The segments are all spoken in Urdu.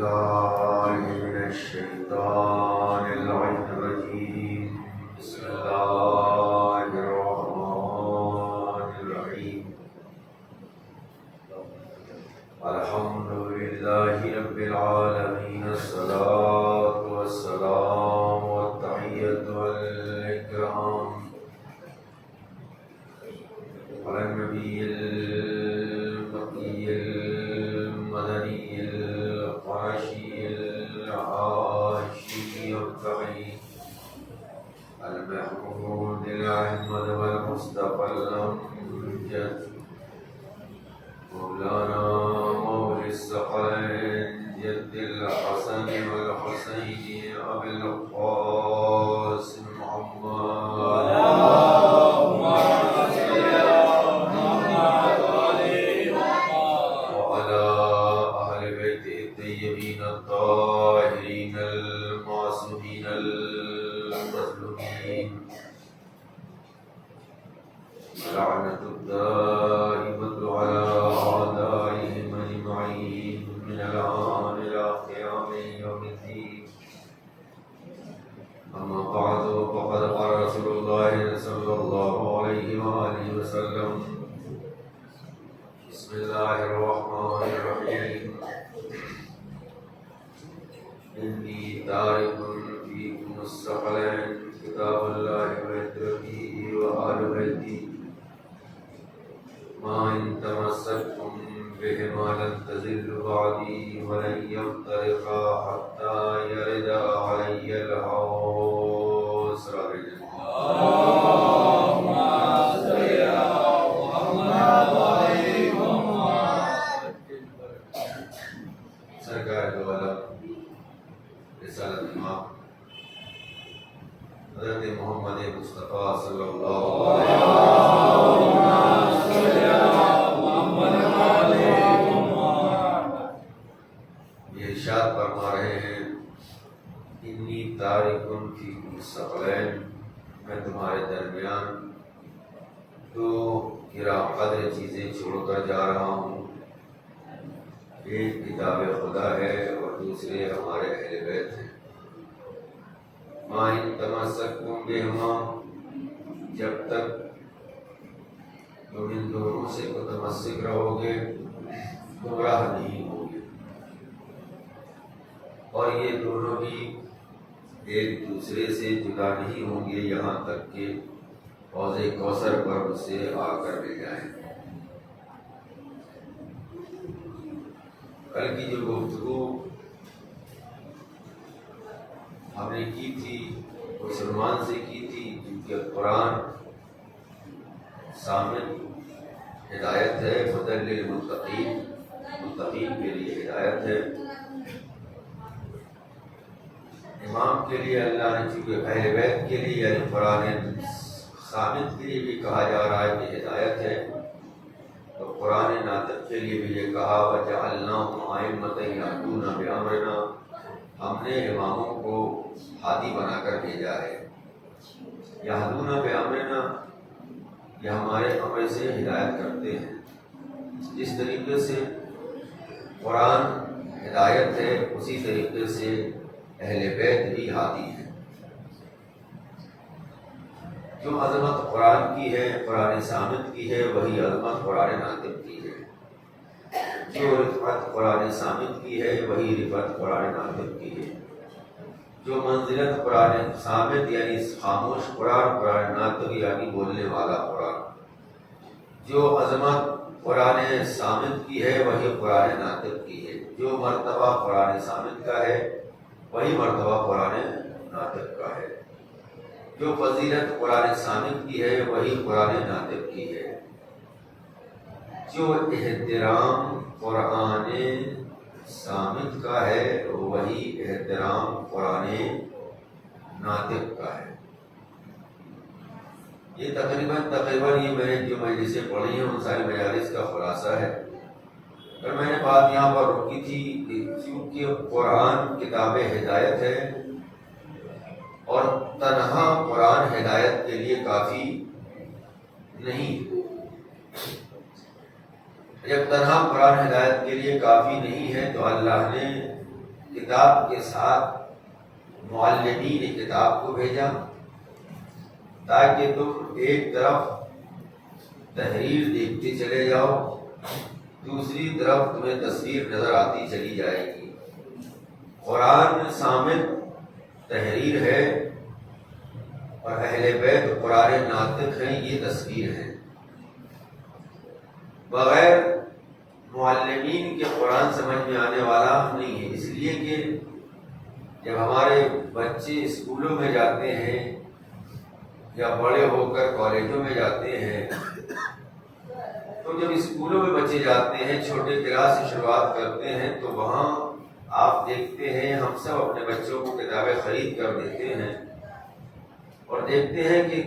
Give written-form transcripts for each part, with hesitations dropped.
بالله من الشيطان اللعين الرجيم. بسم الله الرحمن الرحيم. الحمد لله رب العالمين. الصلاة والسلام والتحية والإكرام على النبي المكي المدني القرشي العاشي التقي المحمود الأحمد والمصطفى الأمجد مولانا مولى الثقلين جد الحسن والحسين أبي القاسم محمد وعلى أهل بيته الطيبين الطاهرين المعصومين المظلومين. لعنة الدائمة على أعدائهم أجمعين من الآن إلى قيام يوم الدين. أما بعد، فقد قال رسول الله صلى الله عليه وآله وسلم: بسم الله الرحمن الرحيم. إني تارك فيكم الثقلين كتاب الله وتركيه وآل بيتي ما إن تمسكتم بهما لن تزلوا بعدي ولن يفترقا حتى يرد علي الحوض. سرکار دو عالم رسالت امام حضرت محمد مصطفیٰ صلی اللہ علیہ وسلم یہ ارشاد فرما رہے ہیں: انی تارکٌ فیکم الثقلین، میں تمہارے درمیان دو گراں قدر چیزیں چھوڑ کر جا رہا ہوں. ایک کتاب خدا ہے اور دوسرے ہمارے اہل بیت ہیں. ما ان تمسکتم بہما، جب تک تم ان دونوں سے متمسک رہو گے گمراہ نہیں ہوگے. اور یہ دونوں بھی ایک دوسرے سے جدا نہیں ہوں گے یہاں تک کہ حوض کوثر پر اسے آ کر لے جائیں. کل کی جو گفتگو ہم نے کی تھی مسلمان سے کی تھی، کیونکہ قرآن صامت ہدایت ہے، ہدی للمتقین، متقین کے لیے ہدایت ہے. امام کے لیے اللہ نے چونکہ اہل بیت کے لیے یعنی قرآن صامت کے لیے بھی کہا جا رہا ہے کہ ہدایت ہے، تو قرآن ناطق کے لیے بھی یہ کہا: وَجَعَلْنَاهُمْ أَئِمَّةً يَهْدُونَ بِأَمْرِنَا، ہم نے اماموں کو ہادی بنا کر بھیجا ہے. یہدون بِأَمْرِنَا، یہ ہمارے امر سے ہدایت کرتے ہیں. جس طریقے سے قرآن ہدایت ہے اسی طریقے سے اہل بیت بھی ہادی ہے. جو عظمت قرآن کی ہے، قرآن صامت کی ہے، وہی عظمت قرآن ناطق کی ہے. جو رفعت قرآن صامت کی ہے وہی رفعت قرآن ناطق کی ہے. جو منزلت قرآن صامت یعنی خاموش قرآن، قرآن ناطق یعنی بولنے والا قرآن، جو عظمت قرآن صامت کی ہے وہی قرآن ناطق کی ہے. جو مرتبہ قرآن صامت کا ہے وہی مرتبہ قرآن ناطق کا ہے. جو فضیلت قرآن صامت کی ہے وہی قرآن ناطق کی ہے. جو احترام قرآن صامت کا ہے وہی احترام قرآن ناطق کا ہے. یہ تقریباً یہ میں نے جو مجلسیں پڑھی ہیں ان ساری مجالس کا خلاصہ ہے. اور میں نے بات یہاں پر رکی تھی کہ چونکہ قرآن کتاب ہدایت ہے اور تنہا قرآن ہدایت کے لیے کافی نہیں. جب تنہا قرآن ہدایت کے لیے کافی نہیں ہے تو اللہ نے کتاب کے ساتھ معلمین کتاب کو بھیجا تاکہ تم ایک طرف تحریر دیکھتے چلے جاؤ، دوسری طرف تمہیں تصویر نظر آتی چلی جائے گی۔ قرآن صامت تحریر ہے اور اہل بیت قرآن ناطق ہیں، یہ تصویر ہے۔ بغیر معلمین کے قرآن سمجھ میں آنے والا نہیں ہے، اس لیے کہ جب ہمارے بچے اسکولوں میں جاتے ہیں یا بڑے ہو کر کالجوں میں جاتے ہیں، تو جب اسکولوں میں بچے جاتے ہیں، چھوٹے کلاس سے شروعات کرتے ہیں، تو وہاں آپ دیکھتے ہیں ہم سب اپنے بچوں کو کتابیں خرید کر دیتے ہیں اور دیکھتے ہیں کہ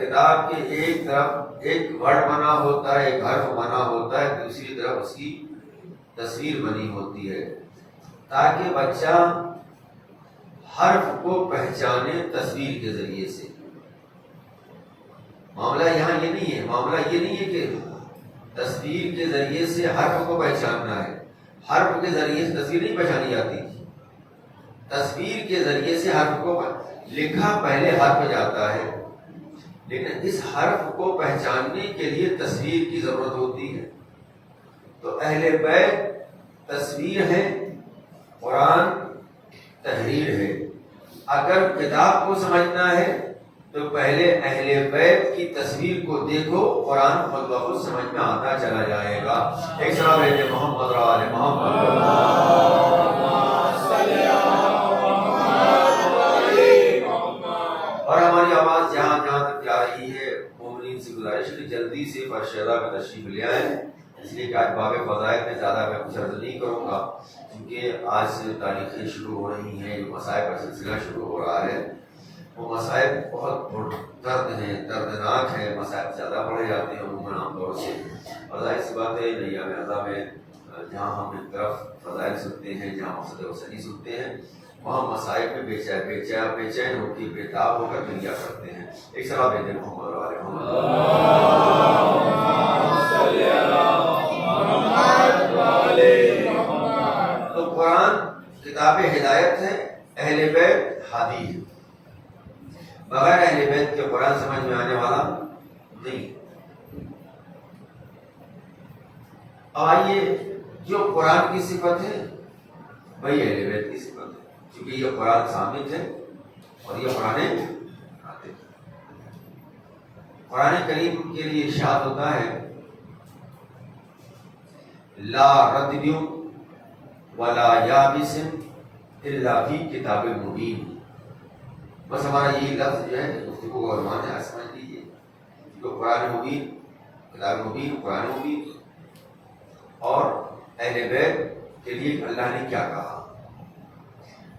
کتاب کے ایک طرف ایک ورڈ بنا ہوتا ہے، ایک حرف بنا ہوتا ہے، دوسری طرف اس کی تصویر بنی ہوتی ہے، تاکہ بچہ حرف کو پہچانے تصویر کے ذریعے سے۔ معاملہ یہاں یہ نہیں ہے، معاملہ یہ نہیں ہے کہ تصویر کے ذریعے سے حرف کو پہچاننا ہے، حرف کے ذریعے سے تصویر نہیں پہچانی جاتی، تصویر کے ذریعے سے حرف کو لکھا پہلے حرف جاتا ہے، لیکن اس حرف کو پہچاننے کے لیے تصویر کی ضرورت ہوتی ہے۔ تو اہل بیت تصویر ہے، قرآن تحریر ہے۔ اگر کتاب کو سمجھنا ہے تو پہلے اہل بیت کی تصویر کو دیکھو، قرآن خود بخود سمجھ میں آتا چلا جائے گا۔ ایک سلام محمد آل محمد۔ اور ہماری آواز جہاں جہاں تک جا رہی ہے، مومنین سے گزارش ہے کہ جلدی سے فرشیدہ میں تشریف لے آئیں، اس لیے کہ آج باب فضائل میں زیادہ میں کچھ عرض نہیں کروں گا، کیونکہ آج سے تاریخیں شروع ہو رہی ہیں، جو مصائب کا سلسلہ شروع ہو رہا ہے، وہ مصائب بہت درد ہیں، دردناک ہیں، مصائب زیادہ بڑھے جاتے ہیں عموماً عام طور سے، اور ظاہر سی بات ہے نیا میدہ میں جہاں ہم ایک طرف فضائل سنتے ہیں، جہاں مقصد وسنی سنتے ہیں، وہاں مصائب میں بے چین ہو کے بےتاب ہو کر دنیا کرتے ہیں۔ ایک سلام بھیجیں محمد علیہ محمد۔ تو قرآن کتاب ہدایت ہے، اہل بیت ہادی ہے، بغیر اہل بیت کے قرآن سمجھ میں آنے والا نہیں۔ اب آئیے، جو قرآن کی صفت ہے وہی اہل بیت کی صفت ہے، کیونکہ یہ قرآن ثابت ہے اور یہ قرآن ناطق ہے۔ قرآن کریم کے لیے ارشاد ہوتا ہے لا رتب ولا یابس الا فی کتاب مبین۔ بس ہمارا یہی لفظ جو ہے گفتگو کا عنوان ہے، سمجھ لیجیے، جو قرآن مبین، کتاب مبین، قرآن مبین، اور اہل بیت کے لیے اللہ نے کیا کہا۔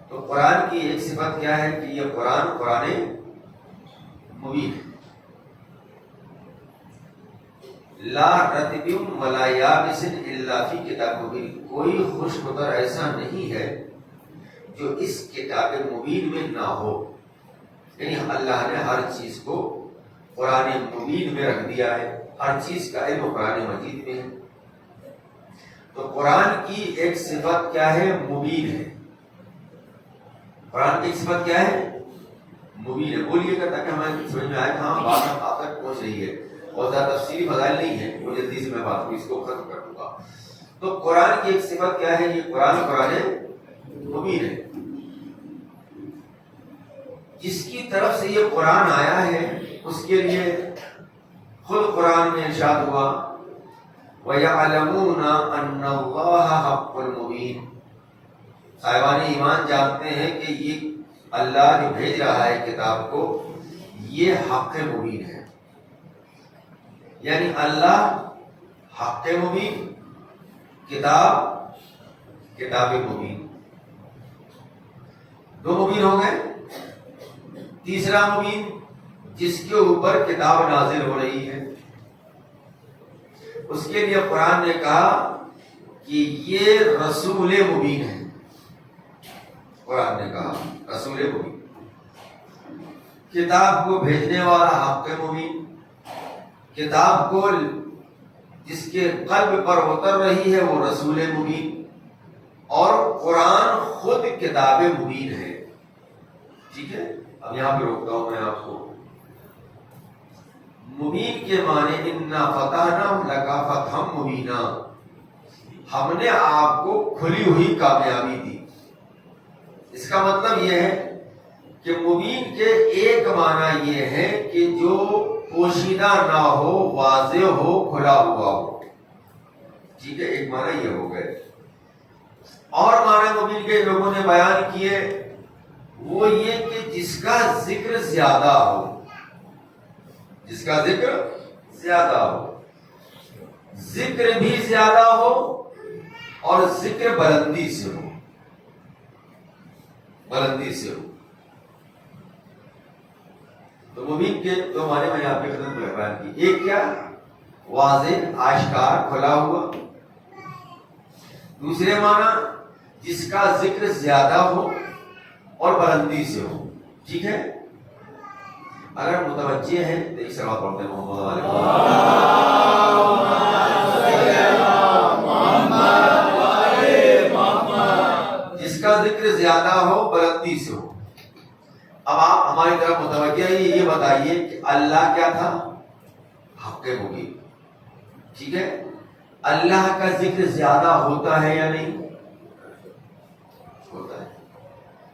تو قرآن کی ایک صفت کیا ہے کہ یہ قرآن مبین ہے، لا رتب ولا یابس الا فی کتاب مبین، کوئی خشک اتر ایسا نہیں ہے جو اس کتاب مبین میں نہ ہو، یعنی اللہ نے ہر چیز کو قرآن مبین میں رکھ دیا ہے، ہر چیز کا علم قرآن مجید میں ہے۔ تو قرآن کی ایک صفت کیا ہے؟ مبین ہے۔ قرآن کی ایک صفت کیا ہے؟ مبین ہے۔ بولیے گا تاکہ ہمیں سمجھ میں آئے کہاں بات آپ تک پہنچ رہی ہے، اور زیادہ تفصیلی فضائل نہیں ہے، وہ جلدی سے میں بات کو اس کو ختم کر دوں گا۔ تو قرآن کی ایک صفت کیا ہے؟ یہ قرآن مبین ہے، جس کی طرف سے یہ قرآن آیا ہے اس کے لیے خود قرآن میں ارشاد ہوا وَيَعْلَمُونَ أَنَّ اللَّهَ حَقٌّ الْمُبِينٌ، صاحبان ایمان جانتے ہیں کہ یہ اللہ جو بھیج رہا ہے کتاب کو، یہ حق مبین ہے، یعنی اللہ حق مبین، کتاب مبین، دو مبین ہو گئے۔ تیسرا مبین جس کے اوپر کتاب نازل ہو رہی ہے، اس کے لیے قرآن نے کہا کہ یہ رسول مبین ہے۔ قرآن نے کہا رسول مبین، کتاب کو بھیجنے والا حق مبین، کتاب کو جس کے قلب پر اتر رہی ہے وہ رسول مبین، اور قرآن خود کتاب مبین ہے. ٹھیک ہے, اب یہاں پہ روکتا ہوں میں آپ کو. مبین کے معنی انا فتحنا لک فتحا مبینا, ہم نے آپ کو کھلی ہوئی کامیابی دی. اس کا مطلب یہ ہے کہ مبین کے ایک معنی یہ ہے کہ جو پوشیدہ نہ ہو, واضح ہو, کھلا ہوا ہو. ٹھیک ہے, ایک معنی یہ ہو گئے. اور معنی مبین کے لوگوں نے بیان کیے وہ یہ کہ جس کا ذکر زیادہ ہو, جس کا ذکر زیادہ ہو, ذکر بھی زیادہ ہو اور ذکر بلندی سے ہو, بلندی سے ہو. تو مبین کے دو معنی میں نے آپ کی خدمت میں بیان کی. ایک کیا, واضح, آشکار, کھلا ہوا. دوسرے معنی جس کا ذکر زیادہ ہو اور بلندی سے ہو. ٹھیک ہے, اگر متوجہ ہیں تو ایک سوال پڑھتے ہیں محمد علیہ وسلم. جس کا ذکر زیادہ ہو, بلندی سے ہو. اب آپ ہماری طرف متوجہ ہیں, یہ بتائیے کہ اللہ کیا تھا, حق مبین. ٹھیک ہے, اللہ کا ذکر زیادہ ہوتا ہے یا نہیں ہوتا ہے؟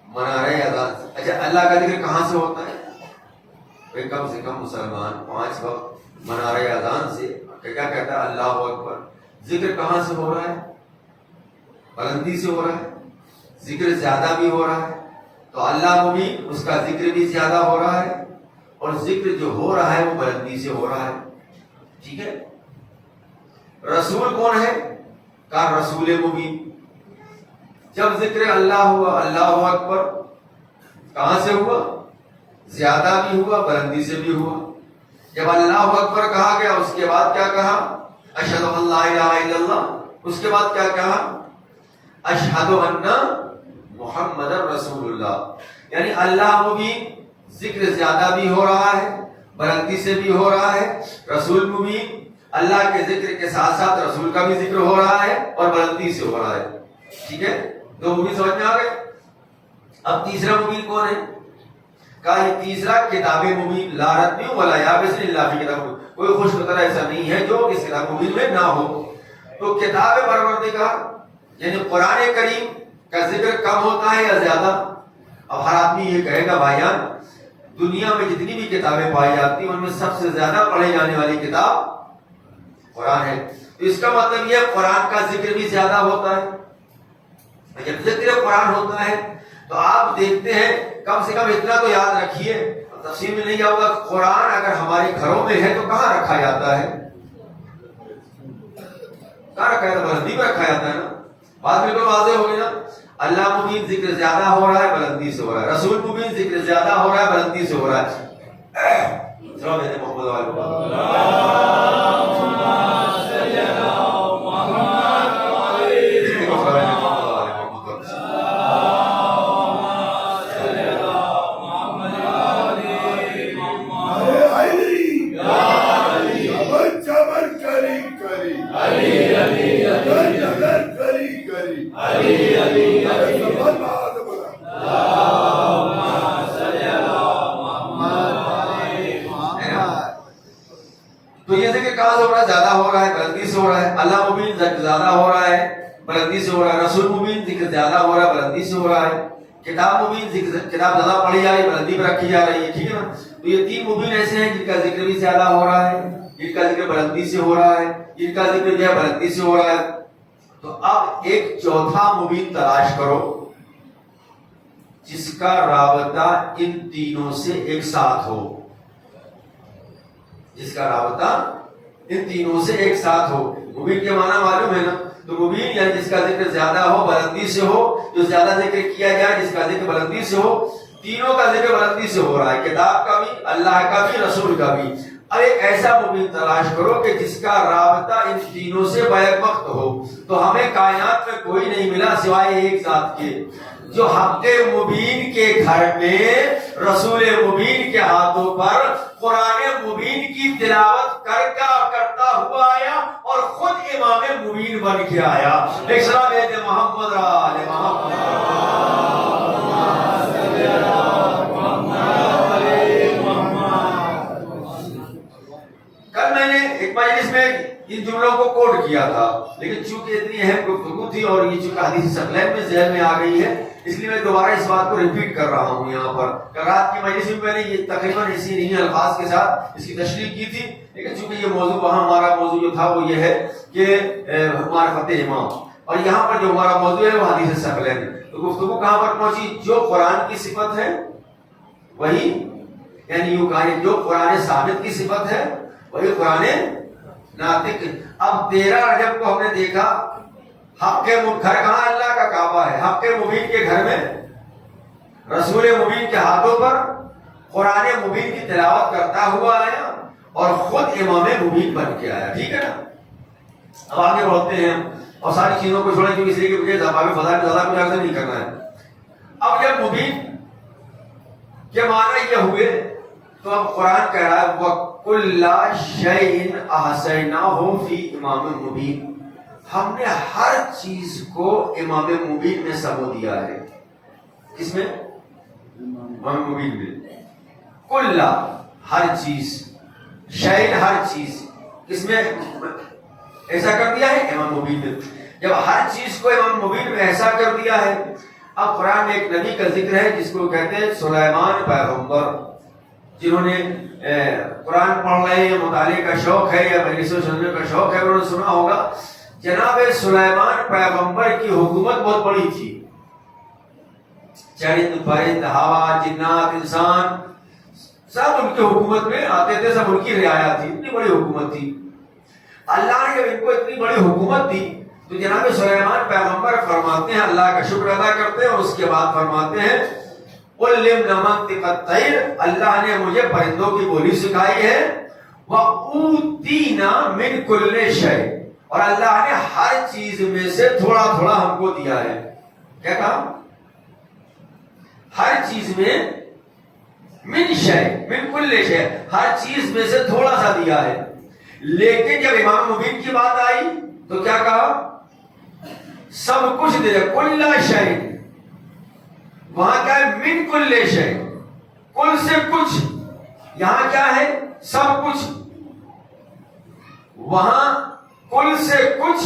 منارہ اذان. اچھا, اللہ کا ذکر کہاں سے ہوتا ہے؟ کم سے کم مسلمان 5 وقت منارہ اذان سے کیا کہتا ہے, اللہ اکبر. ذکر کہاں سے ہو رہا ہے؟ بلندی سے ہو رہا ہے, ذکر زیادہ بھی ہو رہا ہے. تو اللہ مبین, اس کا ذکر بھی زیادہ ہو رہا ہے اور ذکر جو ہو رہا ہے وہ بلندی سے ہو رہا ہے. ٹھیک ہے. رسول کون ہے؟ کہا رسول مبین. جب ذکر اللہ ہوا, اللہ اکبر, کہاں سے ہوا؟ زیادہ بھی ہوا, بلندی سے بھی ہوا. جب اللہ اکبر کہا گیا اس کے بعد کیا کہا؟ اشہد ان لا الہ الا اللہ. اس کے بعد کیا کہا؟ اشہد ان محمد رسول اللہ. یعنی اللہ مبین, ذکر زیادہ بھی ہو رہا ہے, بلندی سے بھی ہو رہا ہے. رسول مبین, اللہ کے ذکر کے ساتھ ساتھ رسول کا بھی ذکر ہو رہا ہے اور بلندی سے ہو رہا ہے. ٹھیک ہے, دو مبین سمجھ میں آ گئے. اب تیسرا مبین کون ہے؟ کہا یہ تیسرا کتاب مبین, لا رتب ولا یابس الا فی کتاب مبین. کوئی خوش قطرہ ایسا نہیں ہے جو اس کتاب مبین میں نہ ہو. تو کتاب پروردگار یعنی قرآن کریم کا ذکر کم ہوتا ہے یا زیادہ؟ اب ہر آدمی یہ کہے گا بھائیان دنیا میں جتنی بھی کتابیں پائی جاتی ہیں ان میں سب سے زیادہ پڑھی جانے والی کتاب قرآن ہے. تو اس کا مطلب یہ قرآن کا ذکر بھی زیادہ ہوتا ہے. جب ذکر قرآن ہوتا ہے تو آپ دیکھتے ہیں, کم سے کم اتنا تو یاد رکھیے, تفسیر میں نہیں جاؤں گا, قرآن اگر ہمارے گھروں میں ہے تو کہاں رکھا جاتا ہے؟ کہاں رکھا جاتا ہے؟ بلندی میں رکھا جاتا ہے نا. بات بالکل واضح ہو گئی نا. اللہ مبین ذکر زیادہ ہو رہا ہے, بلندی سے ہو رہا ہے. رسول مبین ذکر زیادہ ہو رہا ہے, بلندی سے ہو رہا ہے. چلو میں نے محمد تو یہ ذکر کہاں سے ہو رہا ہے؟ زیادہ ہو رہا ہے, بلندی سے ہو رہا ہے. اللہ مبین ذکر زیادہ ہو رہا ہے, بلندی سے ہو رہا ہے. رسول مبین ذکر زیادہ ہو رہا ہے, بلندی سے ہو رہا ہے. کتاب مبین ذکر, کتاب زیادہ پڑھی جا رہی ہے, بلندی پہ رکھی جا رہی ہے. ٹھیک ہے نا. تو یہ 3 مبین ایسے ہیں جن کا ذکر بھی زیادہ ہو رہا ہے, جن کا ذکر بلندی سے ہو رہا ہے, جن کا ذکر جو ہے بلندی سے ہو رہا ہے. تو اب ایک چوتھا مبین تلاش کرو جس کا رابطہ ان تینوں سے ایک ساتھ ہو, جس کا رابطہ ان تینوں سے ایک ساتھ ہو. مبین کے معنی معلوم ہے نا. تو مبین یعنی جس کا ذکر زیادہ ہو, بلندی سے ہو, جو زیادہ ذکر کیا جائے, جس کا ذکر بلندی سے ہو. تینوں کا ذکر بلندی سے ہو رہا ہے, کتاب کا بھی, اللہ کا بھی, رسول کا بھی. اب ایک ایسا مبین تلاش کرو کہ جس کا رابطہ ان تینوں سے بیک وقت ہو. تو ہمیں کائنات میں کوئی نہیں ملا سوائے ایک ذات کے جو حق مبین کے کے گھر میں رسول مبین کے ہاتھوں پر قرآن مبین کی تلاوت کرتا ہوا آیا اور خود امام مبین بن کے آیا. ایک سلام ہے محمد آل کل میں نے ایک مجلس میں ان جملوں کو کوٹ کیا تھا، لیکن چونکہ اتنی اہم گفتگو تھی اور یہ چونکہ حدیث ثقلین میں ذہن میں آ گئی ہے، اس لیے میں دوبارہ اس بات کو ریپیٹ کر رہا ہوں یہاں پر. کل رات کی مجلس میں نے یہ تقریباً اسی نہیں الفاظ کے ساتھ اس کی تشریح کی تھی، لیکن چونکہ یہ موضوع وہاں ہمارا موضوع جو تھا وہ یہ ہے کہ معرفت امام، اور یہاں پر جو ہمارا موضوع ہے وہ حدیث ثقلین. تو گفتگو کہاں پر پہنچی؟ جو قرآن کی صفت ہے وہی، یعنی یوں کہا جو قرآن ثابت کی صفت ہے وہی قرآن ناطق. اب 13 رجب کو ہم نے دیکھا حق کے گھر کہاں؟ اللہ کا کعبہ ہے. حق مبین کے گھر میں رسول مبین کے ہاتھوں پر قرآن مبین کی تلاوت کرتا ہوا آیا اور خود امام مبین بن کے آیا. ٹھیک ہے نا؟ اب آگے بڑھتے ہیں اور ساری چیزوں کو چھوڑیں کیونکہ اس لیے کہ مجھے زبان فضا میں زیادہ کچھ نہیں کرنا ہے. اب جب مبین کے معنی یہ ہوئے تو اب قرآن کہہ رہا ہے وَكُلَّ شَيْءٍ أَحْصَيْنَاهُ فِي إِمَامٍ مُبِينٍ. ہم نے ہر چیز کو امام مبین میں سمو دیا ہے. کس میں؟ امام مبین میں. کل ہر چیز، شیء ہر چیز، کس میں ایسا کر دیا ہے؟ امام مبین میں. جب ہر چیز کو امام مبین میں ایسا کر دیا ہے، اب قرآن میں ایک نبی کا ذکر ہے جس کو کہتے ہیں سلیمان پیغمبر، جنہوں نے قرآن پڑھ رہے ہیں، مطالعے کا شوق ہے یا مجلس سننے کا شوق ہے، انہوں نے سنا ہوگا جناب سلیمان پیغمبر کی حکومت بہت بڑی تھی. چرند پرند ہوا جنات انسان سب ان کی حکومت میں آتے تھے، سب ان کی رعایا تھی. اتنی بڑی حکومت تھی. اللہ نے جب ان کو اتنی بڑی حکومت دی تو جناب سلیمان پیغمبر فرماتے ہیں، اللہ کا شکر ادا کرتے ہیں اور اس کے بعد فرماتے ہیں علمنا منطق الطیر، اللہ نے مجھے پرندوں کی بولی سکھائی ہے. وَأُوتِينَا مِن كُلِّ شَيْءٍ، اور اللہ نے ہر چیز میں سے تھوڑا تھوڑا ہم کو دیا ہے. کیا کہا؟ ہر چیز میں من شے، من کل شے، ہر چیز میں سے تھوڑا سا دیا ہے. لیکن جب امام مبین کی بات آئی تو کیا کہا؟ سب کچھ دے دیا. کل شے، وہاں کیا ہے؟ من کل شے، کل سے کچھ. یہاں کیا ہے؟ سب کچھ. وہاں کل سے کچھ،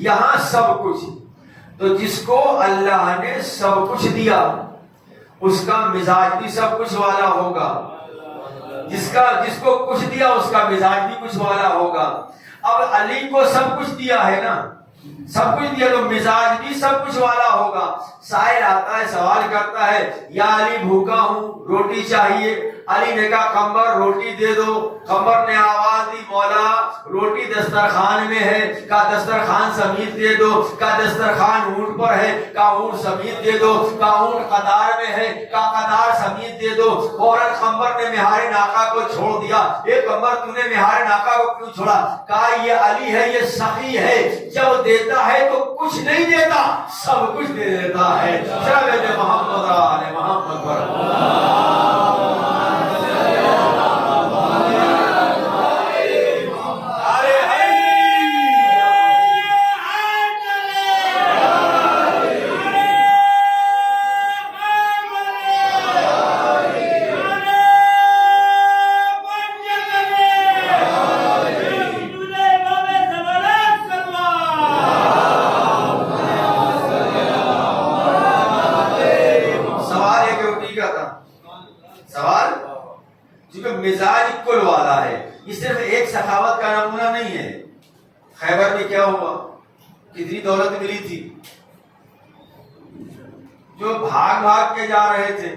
یہاں سب کچھ. تو جس کو اللہ نے سب کچھ دیا اس کا مزاج بھی سب کچھ والا ہوگا. جس کو کچھ دیا اس کا مزاج بھی کچھ والا ہوگا. اب علی کو سب کچھ دیا ہے نا، سب کچھ دیا تو مزاج بھی سب کچھ والا ہوگا. سائل آتا ہے، سوال کرتا ہے یا علی بھوکا ہوں، روٹی چاہیے. علی نے کہا قمر روٹی دے دو. قمر نے آواز دی مولا روٹی دسترخوان میں ہے. کہا دسترخوان سمیت دے دو. کہا دسترخوان اونٹ پر ہے. کہا اونٹ سمیت دے دو. کہا اونٹ قطار میں ہے. کہا قطار سمیت دے دو. فوراً قمر نے مہار ناقہ کو چھوڑ دیا. اے قمر تو نے مہار ناقہ کو کیوں چھوڑا؟ کہا یہ علی ہے، یہ سخی ہے، جب دیتا ہے تو کچھ نہیں دیتا، سب کچھ دے دیتا ہے. چلے محمد آل محمد پر مزاج کل والا ہے. یہ صرف ایک سخاوت کا نمونہ نہیں ہے. خیبر میں کیا ہوا؟ کتنی دولت ملی تھی. جو بھاگ بھاگ کے جا رہے تھے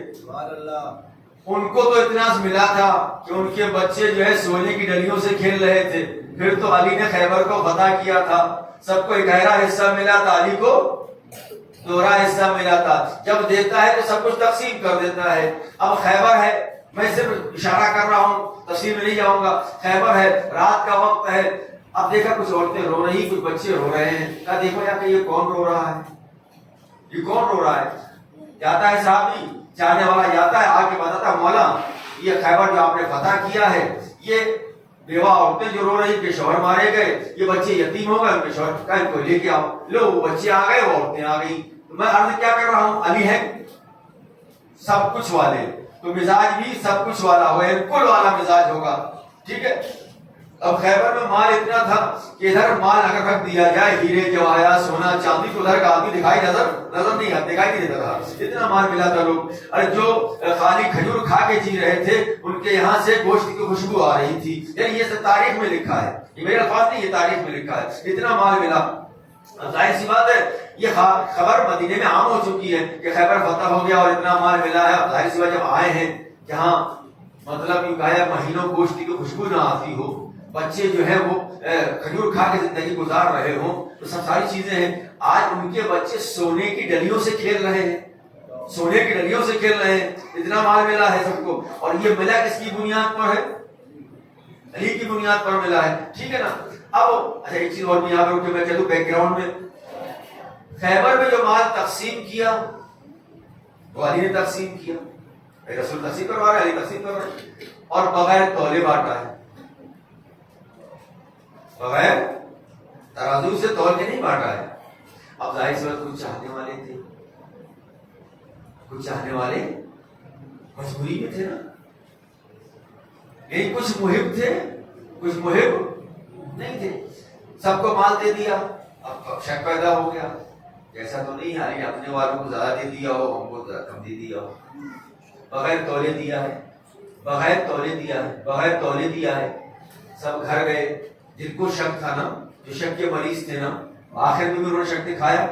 ان کو تو اتنا ملا تھا کہ ان کے بچے جو ہے سونے کی ڈلیوں سے کھیل رہے تھے. پھر تو علی نے خیبر کو فتح کیا تھا. سب کو 11 حصہ ملا تھا، علی کو 2 حصہ ملا تھا. جب دیتا ہے تو سب کچھ تقسیم کر دیتا ہے. اب خیبر ہے، میں صرف اشارہ کر رہا ہوں، تفصیل میں نہیں جاؤں گا. خیبر ہے، رات کا وقت ہے. اب دیکھا کچھ عورتیں رو رہی، کچھ بچے رو رہے ہیں. کہا دیکھو یار کہ یہ کون رو رہا ہے، یہ کون رو رہا ہے. جاتا ہے صحابی جانے والا جاتا ہے، آ کے بتاتا مولا یہ خیبر جو آپ نے فتح کیا ہے، یہ بیوہ عورتیں جو رو رہی کہ شوہر مارے گئے، یہ بچے یتیم ہو گئے، ان کے شوہر کا ان کو لے کے آؤ. لو وہ بچے آ گئے، وہ عورتیں آ گئی. میں عرض کیا کر رہا ہوں، علی ہے سب کچھ والے، تو مزاج بھی سب کچھ والا ہوگا، کل والا مزاج ہوگا. ٹھیک ہے. اب خیبر میں مال اتنا تھا کہ ادھر مال اگر رکھ دیا جائے، ہیرے جواہرات سونا چاندی، تو ادھر کا آدمی دکھائی نظر نہیں دیتا تھا، اتنا مال ملا تھا. لوگ ارے جو خالی کھجور کھا کے جی رہے تھے، ان کے یہاں سے گوشت کی خوشبو آ رہی تھی. یعنی یہ سب تاریخ میں لکھا ہے، یہ میرے الفاظ نہیں، یہ تاریخ میں لکھا ہے. اتنا مال ملا. ظاہر سی بات ہے یہ خبر مدینے میں عام ہو چکی ہے کہ خیبر فتح ہو گیا اور اتنا مال ملا ہے. ظاہر سی بات جب آئے ہیں جہاں مطلب یہ کہا مہینوں گوشت کی خوشبو نہ آتی ہو، بچے جو ہے وہ کھجور کھا کے زندگی گزار رہے ہوں، تو سب ساری چیزیں ہیں. آج ان کے بچے سونے کی ڈلیوں سے کھیل رہے ہیں، سونے کی ڈلیوں سے کھیل رہے ہیں. اتنا مال ملا ہے سب کو. اور یہ ملا کس کی بنیاد پر ہے؟ علی کی بنیاد پر ملا ہے. ٹھیک ہے نا. اب اچھا ایک چیز اور بھی یہاں پہ میں کہہ دوں بیک گراؤنڈ میں، خیبر میں جو مال تقسیم کیا وہ علی نے تقسیم کیا. رسول تقسیم کروا رہے، علی تقسیم کر رہے، اور بغیر تولے بانٹا ہے، بغیر ترازو سے تول کے نہیں بانٹا ہے. اب ظاہر سی بات کچھ چاہنے والے تھے، کچھ چاہنے والے مجبوری میں تھے نا، لیکن کچھ محب تھے، کچھ محب نہیں تھے. سب کو مال دے دیا. اب شک پیدا ہو گیا، ایسا تو نہیں ہے اپنے والوں کو زیادہ دے دیا ہو، ہم کو کم دے دیا ہو. بغیر تولے دیا ہے، بغیر تولے دیا ہے، بغیر تولے دیا ہے. سب گھر گئے. جن کو شک تھا نا، جو شک کے مریض تھے نا، آخر میں بھی انہوں نے شک دکھایا.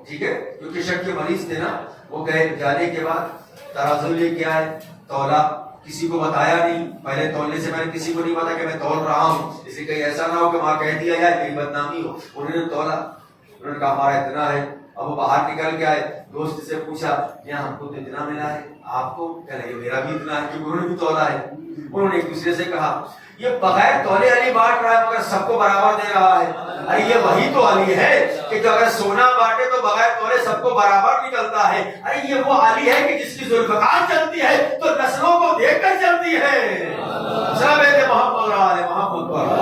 ٹھیک ہے. کیونکہ شک کے مریض تھے نا، وہ گئے. جانے کے بعد ترازو لے کے آئے، تولا. کسی کو بتایا نہیں، پہلے تولنے سے پہلے کسی کو نہیں پتا کہ میں تول رہا ہوں، اس لیے کہیں ایسا نہ ہو کہ وہاں کہہ دیا جائے میری بدنامی ہو. انہوں نے تولا، انہوں نے کہا ہمارا اتنا ہے. اب وہ باہر نکل کے آئے، دوست سے پوچھا یہاں ہم کو تو اتنا ملا ہے، آپ کو کہہ رہے میرا بھی اتنا ہے، کیونکہ انہوں نے بھی تولا ہے. انہوں نے ایک دوسرے سے کہا یہ بغیر تولے علی بانٹ رہا ہے مگر سب کو برابر دے رہا ہے. ارے یہ وہی تو علی ہے کہ جو اگر سونا بانٹے تو بغیر تولے سب کو برابر نکلتا ہے. ارے یہ وہ علی ہے کہ جس کی ذوالفقار چلتی ہے تو نسلوں کو دیکھ کر چلتی ہے. سب محمد آل محمد برابر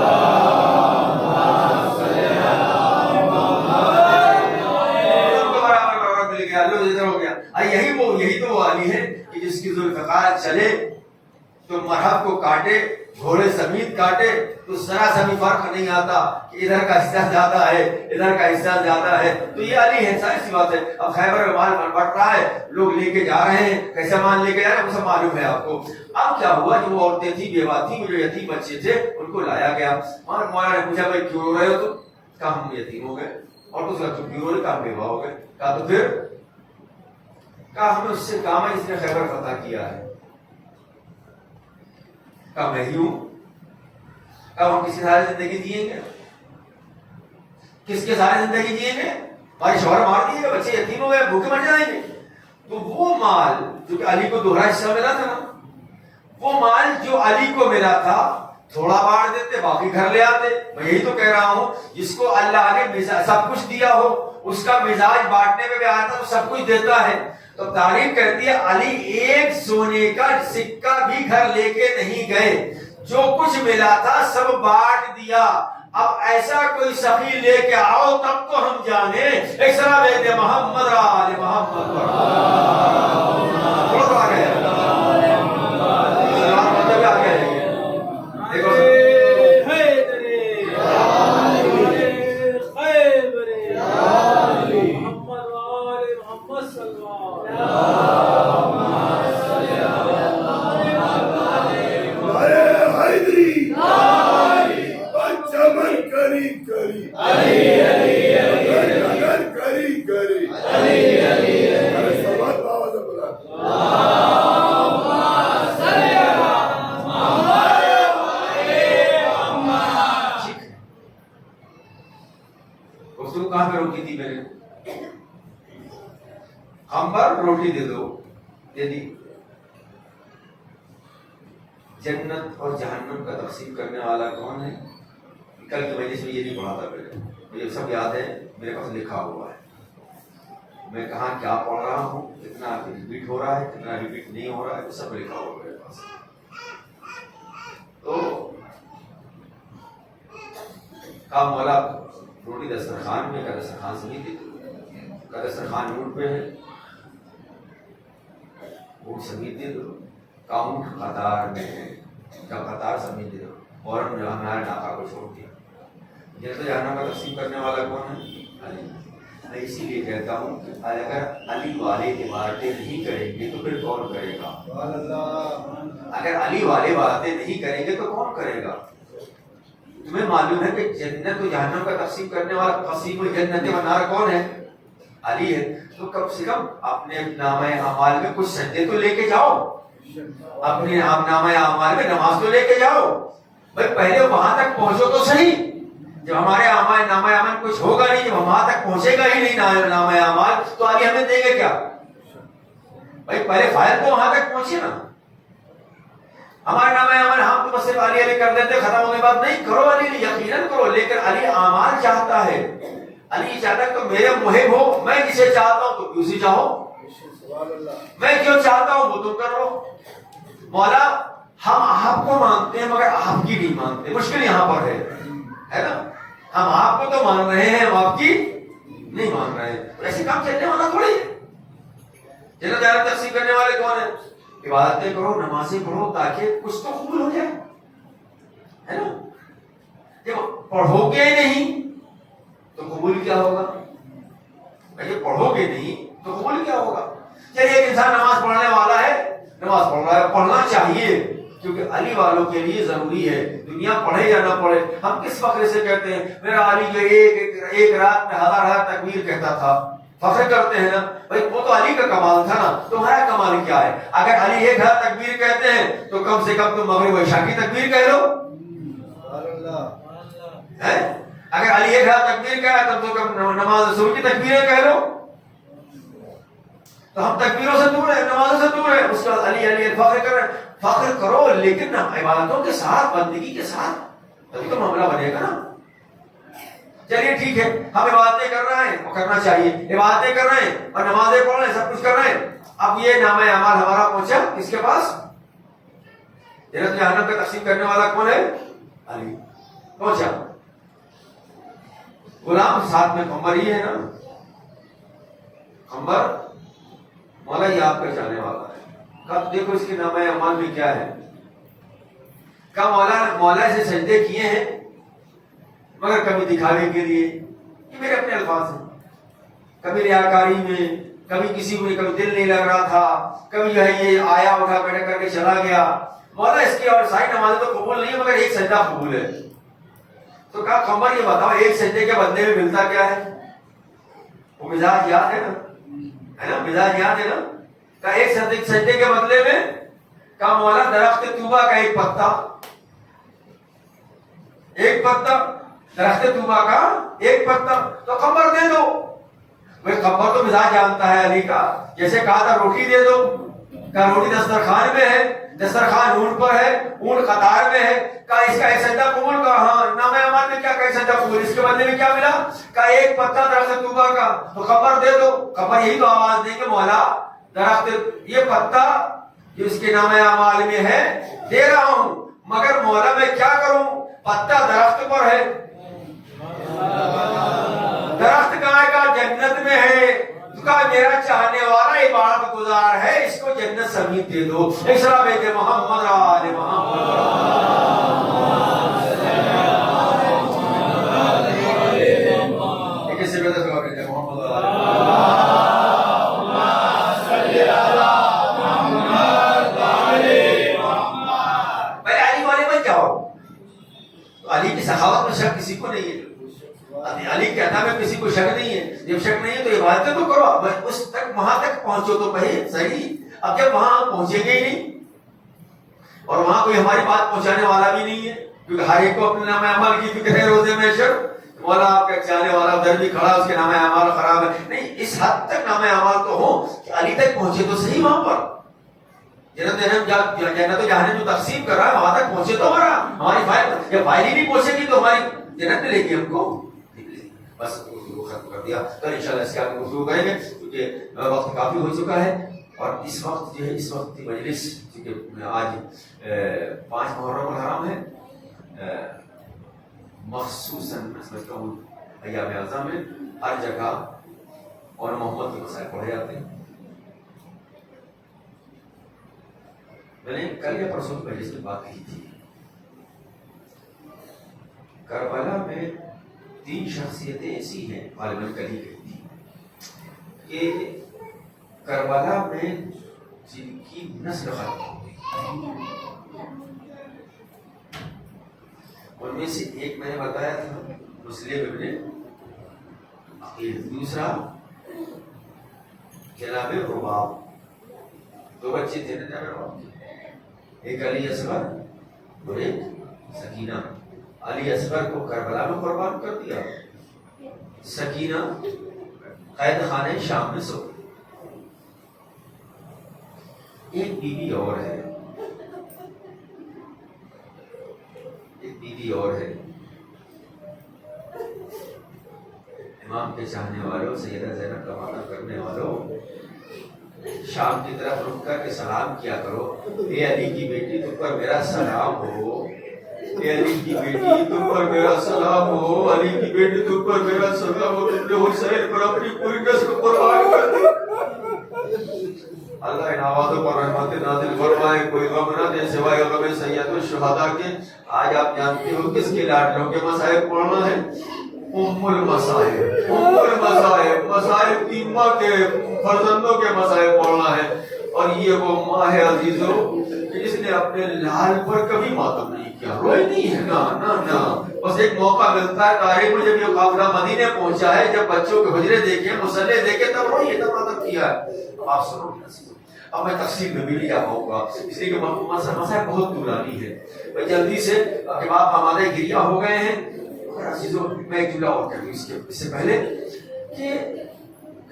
مل گیا، ہو گیا. یہی تو وہ علی ہے کہ جس کی ذوالفقار چلے تو مرحب کو کاٹے، گھوڑے سمیت کاٹے تو ذرا سا بھی فرق نہیں آتا کہ ادھر کا حصہ زیادہ ہے، ادھر کا حصہ زیادہ ہے. تو یہ علی ہے، ساری سی بات ہے. اب خیبر میں مال بٹ رہا ہے، لوگ لے کے جا رہے ہیں. کیسا مال لے کے جا رہے ہیں وہ سب معلوم ہے آپ کو. اب کیا ہوا، جو عورتیں تھیں، بیوہ تھیں، جو یتیم بچے تھے، ان کو لایا گیا. اور مولانا نے پوچھا بھائی کیوں رو رہے ہو؟ تو کہا ہم یتیم ہو گئے. اور تو کیوں رو رہے؟ کہا بیوہ ہو گئے. کہا تو پھر؟ کہا ہمیں اس سے کام ہے جس نے خیبر فتح کیا ہے. کہا میں ہی ہوں. کہا ہم کس کے سارے زندگی جیئیں گے؟ کس کے سارے زندگی جیئیں گے؟ ہمارے شوہر مار دیے گا، بچے یتیم ہو گئے، بھوکے مر جائیں گے. تو وہ مال جو کہ علی کو دوہرا حصہ ملا تھا نا، وہ مال جو علی کو ملا تھا تھوڑا بانٹ دیتے، باقی گھر لے آتے. میں یہی تو کہہ رہا ہوں، جس کو اللہ نے سب کچھ دیا ہو اس کا مزاج بانٹنے میں بھی آتا تو سب کچھ دیتا ہے. تو تاریخ کہتی ہے علی ایک سونے کا سکہ بھی گھر لے کے نہیں گئے، جو کچھ ملا تھا سب بانٹ دیا. اب ایسا کوئی سخی لے کے آؤ تب تو ہم جانے. ایک سرا بیت محمد آل محمد روٹی دے دو، دے دی. جنت اور جہنم کا تقسیم کرنے والا کون ہے؟ کل کی مجلس میں یہ نہیں پڑھا تھا، مجھے سب یاد ہے، میرے پاس لکھا ہوا ہے. میں کہاں کیا پڑھ رہا ہوں، کتنا ریپیٹ ہو رہا ہے، کتنا ریپیٹ نہیں ہو رہا ہے، سب لکھا ہوا میرے پاس۔ تو کہا مولا روٹی دسترخوان میں، کا دسترخوان سے نہیں دے دو، کا دسترخوان اونٹ پہ ہے، اونٹ سمیت دے دو، کا اونٹ قطار میں ہے، کا قطار سمیت دے دو، فوراً ہمارے ناکا کو چھوڑ دیا۔ یہ تو جہنم کا تقسیم کرنے والا کون ہے؟ علی۔ میں اسی لیے کہتا ہوں کہ اگر علی والے عبادتیں نہیں کریں گے تو پھر کون کرے گا؟ اگر علی والے باتیں نہیں کریں گے تو کون کرے گا؟ تمہیں معلوم ہے کہ جنت و جہنم کا تقسیم کرنے والا قسیم الجنت والنار کون ہے؟ علی ہے۔ تو کم سے کم اپنے نامہ اعمال میں کچھ سجدے تو لے کے جاؤ، اپنے نامہ اعمال میں نماز تو لے کے جاؤ بھائی، پہلے وہاں تک پہنچو تو صحیح۔ جب ہمارے نامہ اعمال کچھ ہوگا نہیں، جب وہاں تک پہنچے گا ہی نہیں نامہ اعمال، تو علی ہمیں دیں گے کیا بھائی؟ پہلے فائل تو وہاں تک پہنچے نا۔ ہمارے نامہ اعمال ہم تو بس صرف علی علی کر دیتے، ختم ہونے کے بعد نہیں کرو علی، یقیناً کرو، لیکن علی اعمال چاہتا ہے۔ علی چاہتا ہے تو میرے محب ہو، میں جسے چاہتا ہوں تو اسی چاہو، میں جو چاہتا ہوں وہ تم کر لو۔ مولا ہم آپ کو مانتے ہیں مگر آپ کی نہیں مانتے، مشکل یہاں پر ہے نا؟ ہم آپ کو تو مان رہے ہیں، ہم آپ کی نہیں مان رہے ہیں، ایسے کام چلنے والا تھوڑی ہے۔ جنت جہنم تقسیم کرنے والے کون ہیں؟ عبادتیں کرو، نمازیں پڑھو تاکہ کچھ تو قبول ہو جائے، ہے نا؟ جب پڑھو گے نہیں تو قبول کیا ہوگا؟ جب پڑھو گے نہیں تو قبول کیا ہوگا؟ چلیے ایک انسان نماز پڑھنے والا ہے، نماز پڑھ رہا ہے، پڑھنا چاہیے کیونکہ علی والوں کے لیے ضروری ہے، دنیا پڑھے یا نہ پڑھے۔ ہم کس فخر سے کہتے ہیں میرا علی جو ایک رات میں ہزار تکبیر کہتا تھا، فخر کرتے ہیں نا بھائی، وہ تو علی کا کمال تھا نا، تمہارا کمال کیا ہے؟ اگر علی ایک ہزار تکبیر کہتے ہیں تو کم سے کم تم مغرب و عشاء کی تکبیر کہہ لو، اگر علی ایک ہزار تکبیر کہہ رہا ہے تو کم نماز صبح کی تکبیریں کہہ لو۔ تو ہم تکبیروں سے دور ہیں، نمازوں سے دور ہیں، اس کے بعد علی علی فخر کر رہے ہیں۔ فخر کرو لیکن عبادتوں کے ساتھ، بندگی کے ساتھ، تبھی تو معاملہ بنے گا نا۔ چلیے ٹھیک ہے، ہم عبادتیں کر رہے ہیں اور کرنا چاہیے، عبادتیں کر رہے ہیں اور نمازیں پڑھ رہے ہیں، سب کچھ کر رہے ہیں، اب یہ نامہ اعمال ہمارا پہنچا کس کے پاس؟ جنت جہنم کا تقسیم کرنے والا کون ہے؟ علی پہنچا۔ غلام ساتھ میں قمر ہی ہے نا، قمر مولا یہ آپ کا جانے والا ہے، کب دیکھو اس کے نامہ اعمال میں کیا ہے۔ کب مولا سے سجدے کیے ہیں مگر کبھی دکھاوے کے لیے، یہ میرے اپنے الفاظ ہیں، کبھی ریاکاری میں، کبھی کسی کو کبھی دل نہیں لگ رہا تھا، کبھی جو ہے یہ آیا اٹھا بیٹھا کر کے چلا گیا۔ مولا اس کی اور ساری نمازیں تو قبول نہیں ہے مگر ایک سجدہ قبول ہے۔ تو کہا قمر یہ بتاؤ ایک سجدے کے بدلے میں ملتا کیا ہے؟ وہ مزاج یاد ہے نا، ہے نا؟ مزاج یاد ہے نا؟ کہا ایک سجدے کے بدلے میں، کہا مولا درخت طوبہ کا ایک پتا، ایک پتا درخت طوبہ کا ایک پتا، تو قمر دے دو۔ وہ قمر تو مزاج جانتا ہے علی کا، جیسے کہا تھا روٹی دے دو، کہا روٹی دسترخوان میں ہے، دسترخوان اونٹ پر ہے، اونٹ قطار میں ہے، کہا اس کا ایک سجدہ قبول، کہا ہاں نامہ اعمال میں کیا کہ سجدہ قبول، اس کے بدلے میں کیا ملا؟ کہا ایک پتا درخت طوبہ کا، تو قمر دے دو۔ قمر یہی تو آواز دیں گے مولا درخت یہ پتا جو اس کے نامہ اعمال میں ہے دے رہا ہوں، مگر مولا میں کیا کروں، پتا درخت پر ہے، درخت کہاں کا؟ جنت میں ہے، کا میرا چاہنے والا عبادت گزار ہے، اس کو جنت سمیت دے دو۔ اسرا بیت محمد آل محمد علی کی سخاوت میں شک کسی کو نہیں ہے، علی کے عطا میں کسی کو شک نہیں ہے۔ جب شک نہیں ہے تو عبادتیں تو کرو، اس تک وہاں تک پہنچو تو صحیح۔ اب جب وہاں پہنچے گے ہی نہیں اور وہاں کوئی ہماری بات پہنچانے والا بھی نہیں ہے، کیونکہ ہر ایک کو اپنے نامہ اعمال کی فکر ہے روزے محشر، مولا آپ کا چاہنے والا ادھر بھی کھڑا، اس کے نامہ اعمال خراب ہے، نہیں اس حد تک نامہ اعمال تو ہو کہ علی تک پہنچے تو صحیح، وہاں پر جنت جہنم جو تقسیم کر رہا ہے وہاں تک پہنچے تو ہماری فائل، یا فائل ہی نہیں پہنچے گی تو ہماری جنت لے گی ہم کو۔ بس گفتگو ختم کر دیا. کل انشاءاللہ اس کے آگے گفتگو کریں گے کیونکہ وقت کافی ہو چکا ہے. اور اس وقت جو ہے اس وقت کی مجلس کیونکہ آج 5 محرم الحرام ہے، مخصوصاً میں سمجھتا ہوں ایام اعظم میں ہر جگہ اور محمد کے مسائل پڑھے جاتے ہیں. میں نے کل یا پرسوں مجلس میں بات کی تھی، کربلا میں 3 شخصیتیں ایسی ہیں، غالباً کل ہی کہی تھی کہ کربلا میں جن کی نسل ختم ہو گئی، ان میں سے ایک میں نے بتایا تھا مسلم ابن عقیل، دوسرا جناب رباب. 2 بچے تھے نا جناب رباب کے، ایک علی اصغر اور ایک سکینہ. علی اصغر کو کربلا میں قربان کر دیا، سکینہ قید خانہ شام میں سو. ایک بیوی اور ہے، ایک بیوی اور ہے. امام کے چاہنے والوں، سیدہ زینب کا ماتم کرنے والوں، شام کی طرف رک کر کے سلام کیا کرو. اے علی کی بیٹی تم پر میرا سلام ہو، اے علی کی بیٹی تم پر میرا سلام ہو، علی کی بیٹی تم پر میرا سلام ہو. تم نے حسین پر اپنی پوری نسل قربان کر دی. اللہ ان آوازوں پر رحمت نازل فرمائے، کوئی غم نہ دے سوائے غم سید الشہداء کے. آج آپ جانتے ہو کس کے لاڈلوں کے مصائب پڑھنا ہے؟ ام المصائب، ام المصائب، مصائب کی ماں کے فرزندوں کے مصائب پڑھنا ہے. اور یہ وہ ماں ہے عزیزو کہ جس نے اپنے لال پر کبھی ماتم نہیں کیا، روئی نہیں ہے. نا بس ایک موقع ملتا ہے تاریخ میں جب یہ قافلہ مدینے پہنچا ہے، جب بچوں کے حجرے دیکھے، مصلے دیکھے، تب روئی ہے، تب ماتم کیا ہے. آپ سنو. اب میں تفصیل میں بھی نہیں آ پاؤں گا اس لیے کہ مسئلہ بہت طولانی ہے. میں جلدی سے کہ آپ ہمارے گریا ہو گئے ہیں. عزیزو میں ایک جملہ اور کہہ دوں اس سے پہلے کہ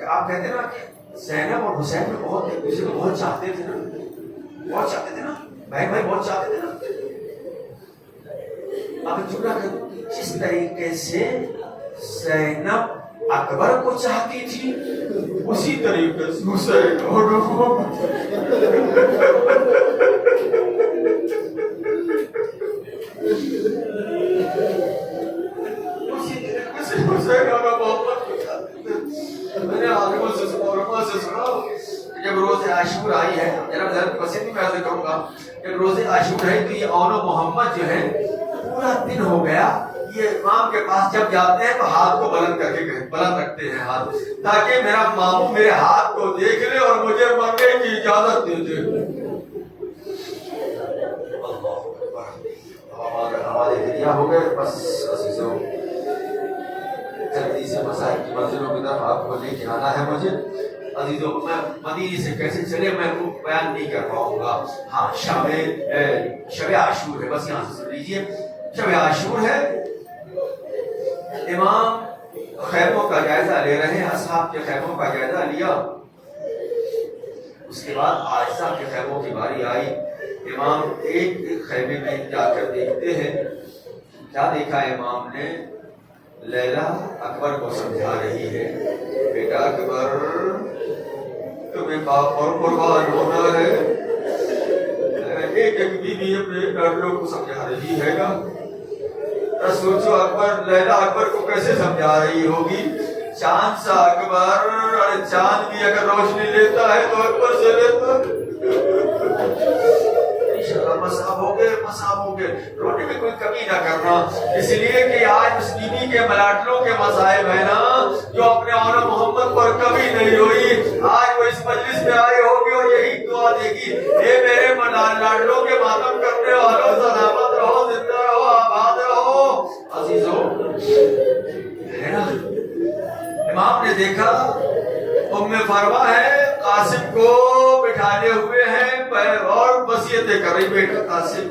آپ کہتے ہیں نا کہ زینب اور حسین میں بہت ایک دوسرے کو بہت چاہتے تھے نا، بہت چاہتے تھے نا، بھائی بہت چاہتے تھے نا. اب ایک جملہ کہہ دوں کہ جس طریقے سے زینب اکبر کو چاہتی تھی، اسی طریقے سے حسین اور میں نے عالموں سے سنا جب روز عاشور آئی ہے، جناب حضرت پسند میں عرض کروں گا، جب روز عاشور ہے تو یہ اون و محمد جو ہے پورا دن ہو گیا. یہ امام کے پاس جب جاتے ہیں تو ہاتھ کو بلند کر کے بلند رکھتے ہیں ہاتھ، تاکہ میرا ماموں میرے ہاتھ کو دیکھ لے اور مجھے مرنے کی اجازت دے دے. ہمارے دنیا ہو گئے. بس عزیزوں جلدی سے مسائل کی منزلوں کی طرف آپ کو لے کے آنا ہے مجھے. عزیزوں میں مدینے سے کیسے چلے میں وہ بیان نہیں کر پاؤں گا. ہاں شب عاشور ہے، بس یہاں سے سن لیجیے. شب عاشور ہے، امام خیموں کا جائزہ لے رہے ہیں، اصحاب کے خیموں کا جائزہ لیا. اس کے بعد عائشہ کے خیموں کی باری آئی. امام ایک خیمے میں جا کر دیکھتے ہیں. کیا دیکھا امام نے؟ لیلا اکبر کو سمجھا رہی ہے، بیٹا اکبر تمہیں باپ اور قربان ہونا ہے. ایک بیوی اپنے لاڈلوں کو سمجھا رہی ہے گا. سوچو اکبر لیلا اکبر کو کیسے سمجھا رہی ہوگی. چاند سا اکبر، اور چاند بھی اگر روشنی لیتا ہے تو اکبر سے لیتا. مساب ہو گئے، روٹی میں کوئی کمی نہ کرنا، اس لیے کہ آج اس بیوی کے ملاٹلوں کے مصائب ہیں نا جو اپنے اون محمد پر کبھی نہیں ہوئی. آج وہ اس مجلس میں آئی ہوگی اور یہی دعا دے گی، اے میرے لاڈلوں کے ماتم کرنے والوں، سلامت رہو، زندہ رہو، آباد رہو. عزیزو ہے نا، امام نے دیکھا ام فرما ہے قاسم کو بٹھانے ہوئے ہیں اور وصیتیں کر رہی، بیٹا قاسم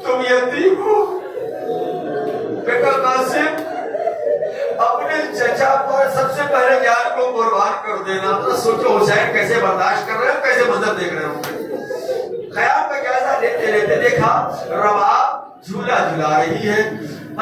تم یتیم ہو، بیٹا قاسم اپنے چچا پر سب سے پہلے جان کو قربان کر دینا. تو سوچو حسین کیسے برداشت کر رہے ہو، کیسے منظر دیکھ رہے ہوں. خیال کا جائزہ لیتے لیتے دیکھا رباب جھولا جھلا رہی ہے.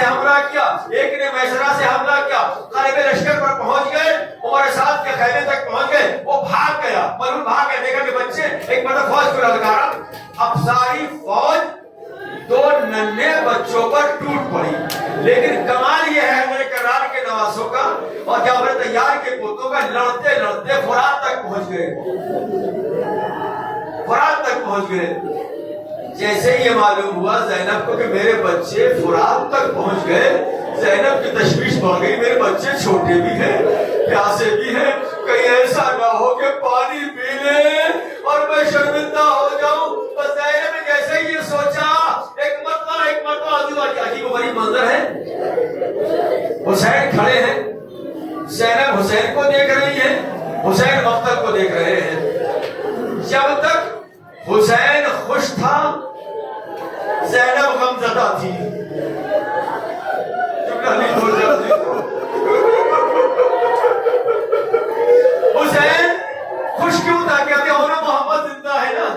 سے حملہ کیا، ایک نے میسرہ سے حملہ کیا، قلب لشکر پر پہنچ گئے، عمر سعد کے خیمے تک پہنچ گئے، وہ بھاگ گیا، معلوم بھاگ گیا، دیکھا کہ بچے ایک مطلب فوج کو للکارا، اب ساری فوج دو ننھے بچوں پر ٹوٹ پڑی، لیکن کمال یہ ہے میرے کرار کے نواسوں کا اور جعفر طیار کے پوتوں کا، لڑتے لڑتے فرات تک پہنچ گئے، فرات تک پہنچ گئے۔ جیسے یہ معلوم ہوا زینب کو کہ میرے بچے فرات تک پہنچ گئے، زینب کی تشویش بڑھ گئی، میرے بچے چھوٹے بھی ہیں، پیاسے بھی ہیں، کہیں ایسا نہ ہو کہ پانی پی لیں اور میں شرمندہ ہو جاؤں۔ تو زینب نے جیسے یہ سوچا، ایک مرتبہ عجیب و غریب منظر ہے، حسین کھڑے ہیں، زینب حسین کو دیکھ رہی ہے، حسین مقتل کو دیکھ رہے ہیں۔ جب تک حسین خوش تھا زینب غمزدہ تھی۔ حسین خوش کیوں تھا؟ کہ ابھی اور محمد زندہ ہے نا۔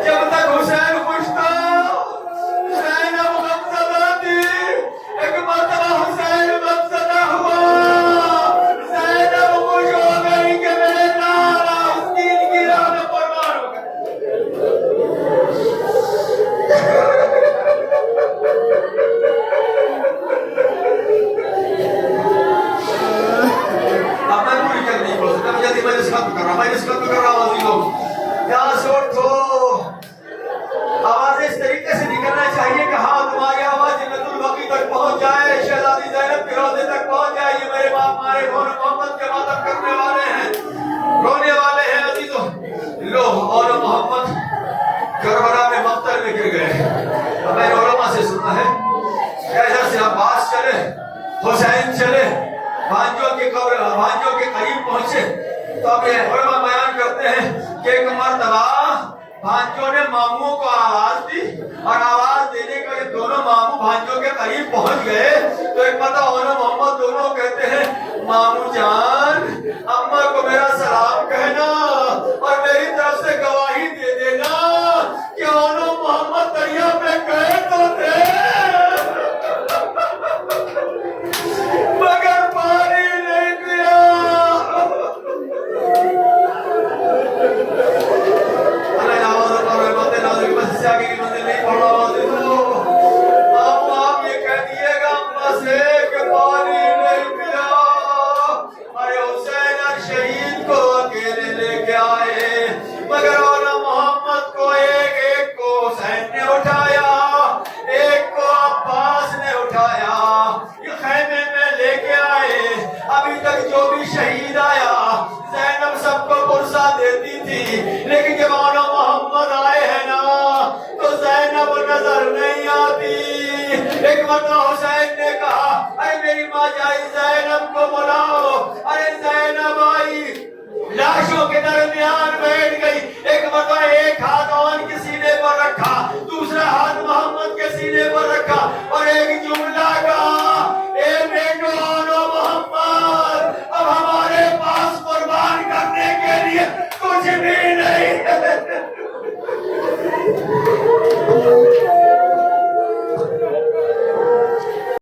جب تک حسین خوش تھا زینب غمزدہ تھی۔ ایک مرتبہ حسین غمزدہ ہوا، زینب خوش ہو گئی کہ میرے نانا اس دین کی راہ میں قربان ہو گئے۔ آواز اس طریقے سے نکلنا چاہیے کہ ہاں تمہاری آواز جنت البقیع تک پہنچ جائے، شہزادی زینب کے روضے تک پہنچ جائے۔ یہ میرے باپ مارے اور محمد کے ماتم کرنے والے ہیں، رونے والے ہیں عزیزوں۔ لو اور محمد کربلا میں مقتل میں گر گئے۔ میں نے علماء سے سنا ہے کہ ادھر سے عباس چلے، حسین چلے، بھانجوں کے قبر بھانجوں کے قریب پہنچے تو اب یہ علماء بیان کرتے ہیں کہ ایک مرتبہ بھانجوں نے ماموں کو آواز دی اور آواز دینے کا یہ دونوں ماموں بھانجوں کے قریب پہنچ گئے تو ایک مرتبہ اور محمد دونوں کہتے ہیں ماموں جان اماں کو میرا سلام کہنا اور میری طرف سے گواہی دے دینا کہ اونو محمد دریا میں گئے تو تھے مگر پانی نہیں پیا۔ آگے کی منزل نہیں پڑھا آپ یہ کہہ دیے گا اماں سے کہ پانی نہیں پیا۔ ارے حسین شہید کو اکیلے لے کے آئے مگر اولا محمد کو ایک ایک کو حسین نے اٹھایا، ایک کو عباس نے اٹھایا، یہ خیمے میں لے کے آئے۔ ابھی تک جو بھی شہید آیا زینب سب کو پرسہ دیتی تھی، لیکن جب اولا محمد آئے ہیں نا تو زینب نظر نہیں آتی۔ ایک مرتبہ حسین نے کہا ارے میری ماں جائی زینب کو بلاؤ، ارے زینب آئی، لاشوں کے درمیان بیٹھ گئی۔ ایک مرتبہ ایک